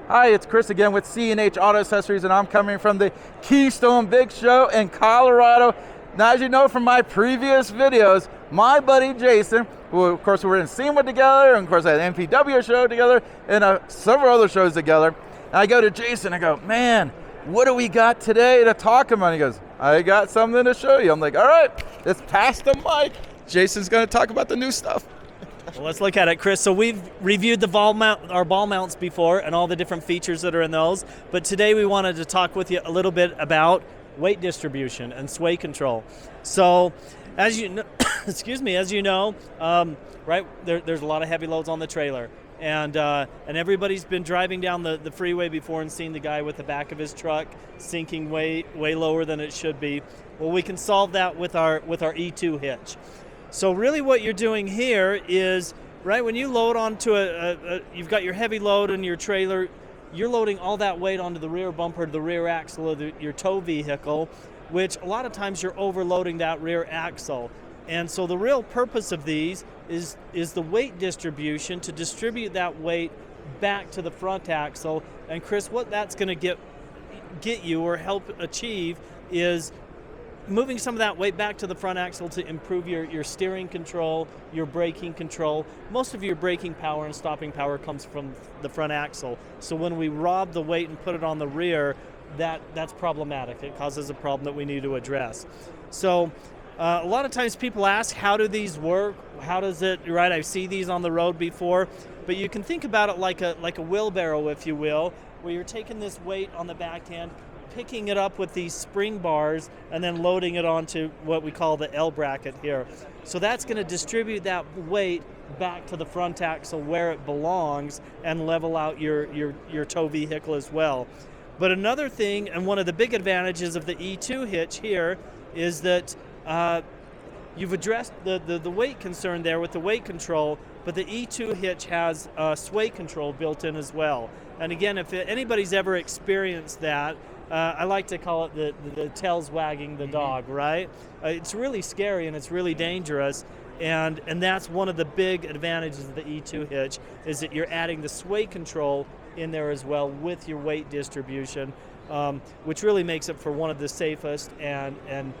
Hi, it's Chris again with C&H Auto Accessories, and I'm coming from the Keystone Big Show in Colorado. Now, as you know from my previous videos, my buddy Jason, who of course we were in SEMA together, and of course at MPW show together, and several other shows together. And I go to Jason, I go, man, what do we got today to talk about? He goes, I got something to show you. I'm like, all right, let's pass the mic. Jason's gonna talk about the new stuff. Well, let's look at it, Chris. So we've reviewed our ball mounts before and all the different features that are in those, but today we wanted to talk with you a little bit about weight distribution and sway control. So, as you know, right, there's a lot of heavy loads on the trailer, and everybody's been driving down the freeway before and seen the guy with the back of his truck sinking way lower than it should be. Well, we can solve that with our E2 hitch. So really what you're doing here is, right, when you load onto you've got your heavy load in your trailer, you're loading all that weight onto the rear bumper, the rear axle of your tow vehicle, which a lot of times you're overloading that rear axle. And so the real purpose of these is the weight distribution, to distribute that weight back to the front axle. And Chris, what that's going to get you or help achieve is moving some of that weight back to the front axle to improve your steering control, your braking control. Most of your braking power and stopping power comes from the front axle. So when we rob the weight and put it on the rear, that's problematic. It causes a problem that we need to address. So a lot of times people ask, how do these work? How does it, right? I see these on the road before, but you can think about it like a wheelbarrow, if you will, where you're taking this weight on the back end, picking it up with these spring bars, and then loading it onto what we call the L bracket here. So that's going to distribute that weight back to the front axle where it belongs and level out your tow vehicle as well. But another thing, and one of the big advantages of the E2 hitch here, is that you've addressed the weight concern there with the weight control, but the E2 hitch has sway control built in as well. And again, if anybody's ever experienced that, I like to call it the tail's wagging the dog, right? It's really scary and it's really dangerous, and that's one of the big advantages of the E2 hitch, is that you're adding the sway control in there as well with your weight distribution, which really makes it for one of the safest and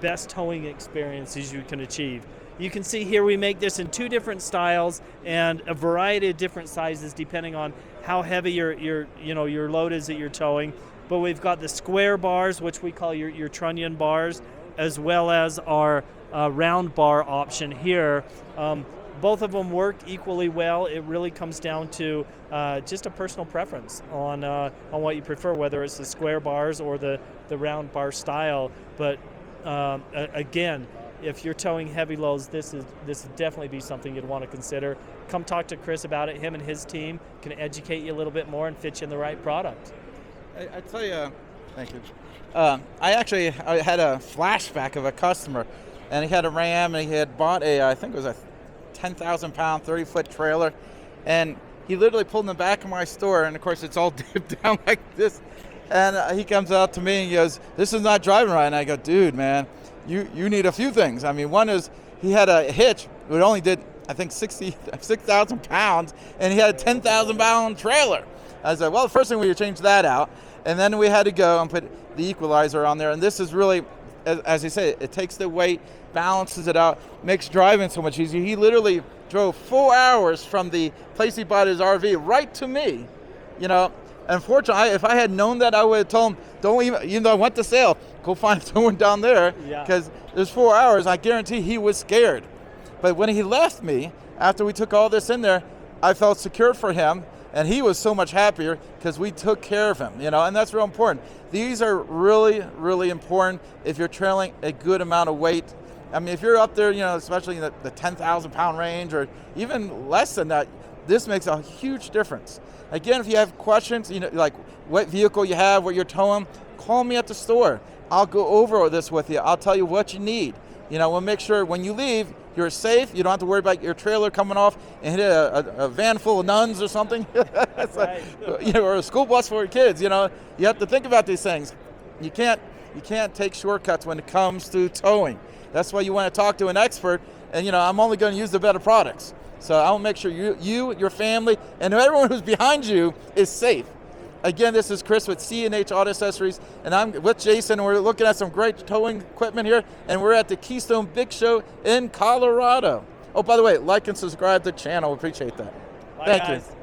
best towing experiences you can achieve. You can see here we make this in two different styles and a variety of different sizes depending on how heavy your load is that you're towing. But we've got the square bars, which we call your trunnion bars, as well as our round bar option here. Both of them work equally well. It really comes down to just a personal preference on what you prefer, whether it's the square bars or the round bar style. But again, if you're towing heavy loads, this would definitely be something you'd want to consider. Come talk to Chris about it. Him and his team can educate you a little bit more and fit you in the right product. I tell you, thank you. I had a flashback of a customer, and he had a Ram, and he had bought I think it was a 10,000 pound, 30-foot trailer, and he literally pulled in the back of my store, and of course it's all dipped down like this. And he comes out to me and he goes, "This is not driving right." And I go, "Dude, man, you need a few things." I mean, one is he had a hitch. It only did, I think, 6,000 pounds, and he had a 10,000 pound trailer. I said, well, the first thing we change that out, and then we had to go and put the equalizer on there. And this is really, as you say, it takes the weight, balances it out, makes driving so much easier. He literally drove 4 hours from the place he bought his RV right to me, Unfortunately, if I had known that, I would have told him, don't even though I went to sale, go find someone down there, because there's 4 hours. I guarantee he was scared. But when he left me, after we took all this in there, I felt secure for him, and he was so much happier because we took care of him, and that's real important. These are really, really important if you're trailing a good amount of weight. I mean, if you're up there, especially in the 10,000 pound range or even less than that, this makes a huge difference. Again, if you have questions, like what vehicle you have, what you're towing, call me at the store. I'll go over this with you. I'll tell you what you need. We'll make sure when you leave, you're safe. You don't have to worry about your trailer coming off and hit a van full of nuns or something. Right. Or a school bus for your kids. You have to think about these things. You can't take shortcuts when it comes to towing. That's why you want to talk to an expert. And I'm only going to use the better products. So I will make sure you, your family, and everyone who's behind you is safe. Again, this is Chris with C&H Auto Accessories, and I'm with Jason, and we're looking at some great towing equipment here, and we're at the Keystone Big Show in Colorado. Oh, by the way, like and subscribe to the channel. We appreciate that. Bye, Thank guys. you.